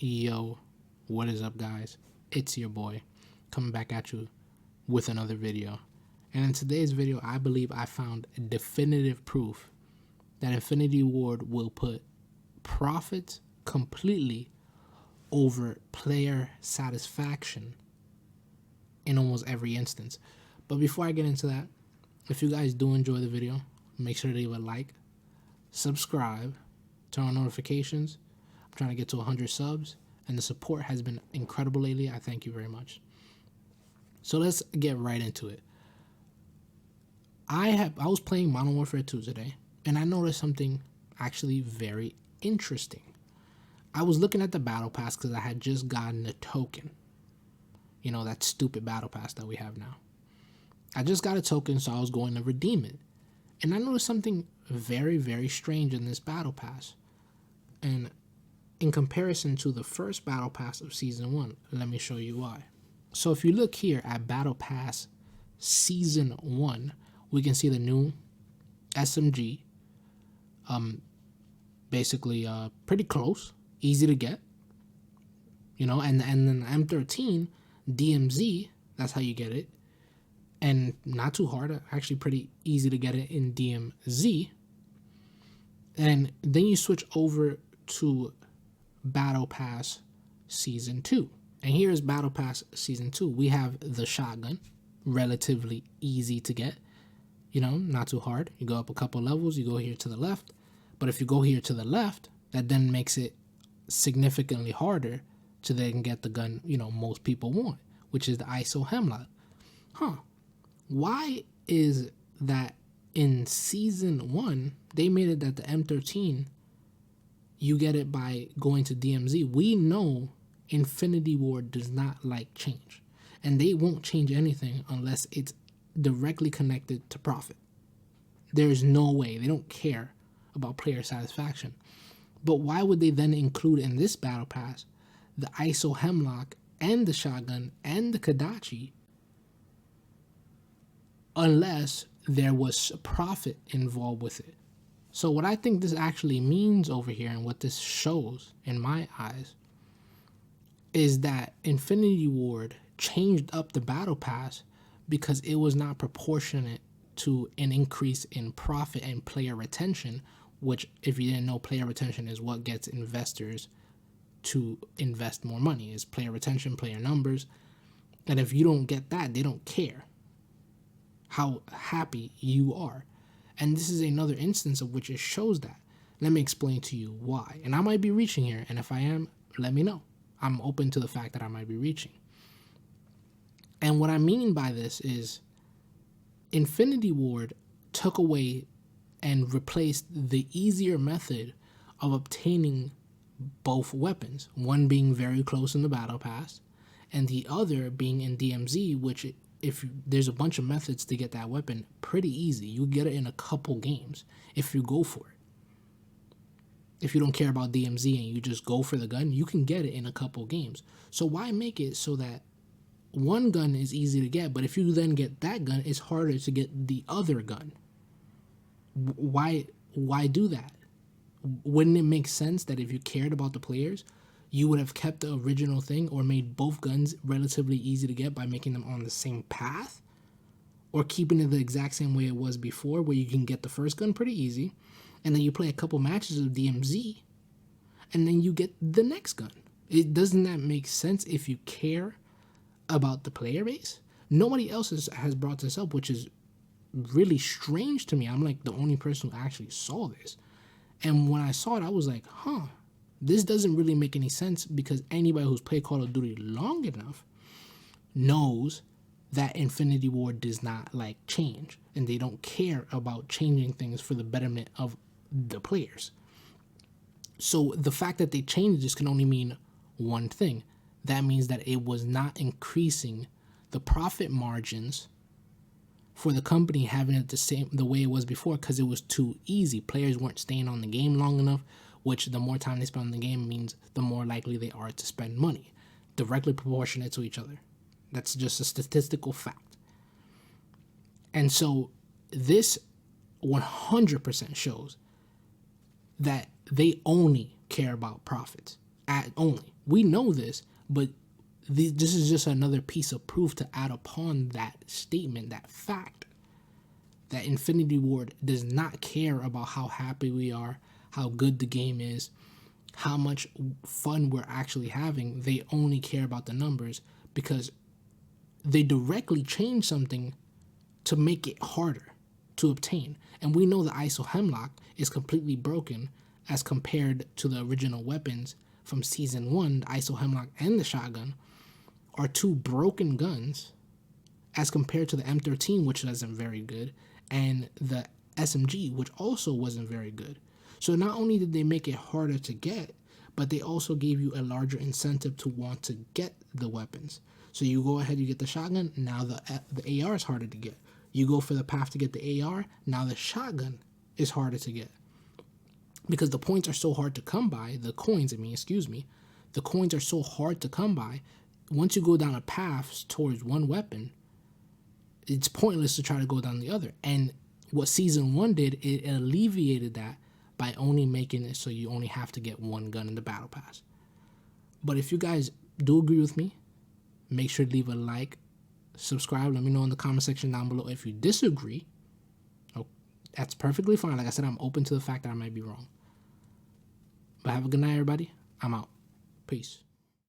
Yo, what is up, guys? It's your boy coming back at you with another video. And in today's video, I believe I found definitive proof that Infinity Ward will put profits completely over player satisfaction in almost every instance. But before I get into that, if you guys do enjoy the video, make sure to leave a like, subscribe, turn on notifications. I'm trying to get to 100 subs, and the support has been incredible lately. I thank you very much. So let's get right into it. I was playing Modern Warfare 2 today, and I noticed something actually very interesting. I was looking at the battle pass because I had just gotten a token. You know, that stupid battle pass that we have now. I just got a token, so I was going to redeem it. And I noticed something very, very strange in this battle pass. And in comparison to the first battle pass of season 1, let me show you why. So if you look here at battle pass season 1, we can see the new SMG. Basically pretty close, easy to get. You know, and then the M13 DMZ, that's how you get it. And not too hard, actually pretty easy to get it in DMZ. And then you switch over to Battle Pass Season 2. And here is Battle Pass Season 2. We have the shotgun, relatively easy to get. You know, not too hard. You go up a couple levels, you go here to the left. But if you go here to the left, that then makes it significantly harder to then get the gun, you know, most people want, which is the ISO Hemlock. Why is that in Season 1, they made it that the M13, you get it by going to DMZ? We know Infinity Ward does not like change. And they won't change anything unless it's directly connected to profit. There's no way. They don't care about player satisfaction. But why would they then include in this battle pass the ISO Hemlock and the shotgun and the Kadachi unless there was profit involved with it? So what I think this actually means over here, and what this shows in my eyes, is that Infinity Ward changed up the battle pass because it was not proportionate to an increase in profit and player retention, which, if you didn't know, player retention is what gets investors to invest more money, is player retention, player numbers. And if you don't get that, they don't care how happy you are. And this is another instance of which it shows that. Let me explain to you why. And I might be reaching here, and if I am, let me know. I'm open to the fact that I might be reaching. And what I mean by this is Infinity Ward took away and replaced the easier method of obtaining both weapons, one being very close in the battle pass and the other being in DMZ, which, if there's a bunch of methods to get that weapon, pretty easy. You get it in a couple games if you go for it. If you don't care about DMZ and you just go for the gun, you can get it in a couple games. So why make it so that one gun is easy to get, but if you then get that gun, it's harder to get the other gun? Why do that? Wouldn't it make sense that if you cared about the players, you would have kept the original thing or made both guns relatively easy to get by making them on the same path? Or keeping it the exact same way it was before, where you can get the first gun pretty easy, and then you play a couple matches of DMZ, and then you get the next gun. Doesn't that make sense if you care about the player base? Nobody else has brought this up, which is really strange to me. I'm like the only person who actually saw this. And when I saw it, I was like, this doesn't really make any sense, because anybody who's played Call of Duty long enough knows that Infinity Ward does not like change, and they don't care about changing things for the betterment of the players. So the fact that they changed this can only mean one thing. That means that it was not increasing the profit margins for the company, having it the way it was before, because it was too easy. Players weren't staying on the game long enough, which the more time they spend on the game means the more likely they are to spend money, directly proportionate to each other. That's just a statistical fact. And so this 100% shows that they only care about profits. at only. We know this, but this is just another piece of proof to add upon that statement, that fact, that Infinity Ward does not care about how happy we are, how good the game is, how much fun we're actually having. They only care about the numbers because they directly change something to make it harder to obtain. And we know the ISO Hemlock is completely broken as compared to the original weapons from Season 1. The ISO Hemlock and the shotgun are two broken guns as compared to the M13, which wasn't very good, and the SMG, which also wasn't very good. So not only did they make it harder to get, but they also gave you a larger incentive to want to get the weapons. So you go ahead, you get the shotgun, now the AR is harder to get. You go for the path to get the AR, now the shotgun is harder to get. Because the points are so hard to come by, the coins are so hard to come by. Once you go down a path towards one weapon, it's pointless to try to go down the other. And what Season 1 did, it alleviated that by only making it so you only have to get one gun in the Battle Pass. But if you guys do agree with me, make sure to leave a like, subscribe, let me know in the comment section down below if you disagree. Oh, that's perfectly fine. Like I said, I'm open to the fact that I might be wrong. But have a good night, everybody. I'm out. Peace.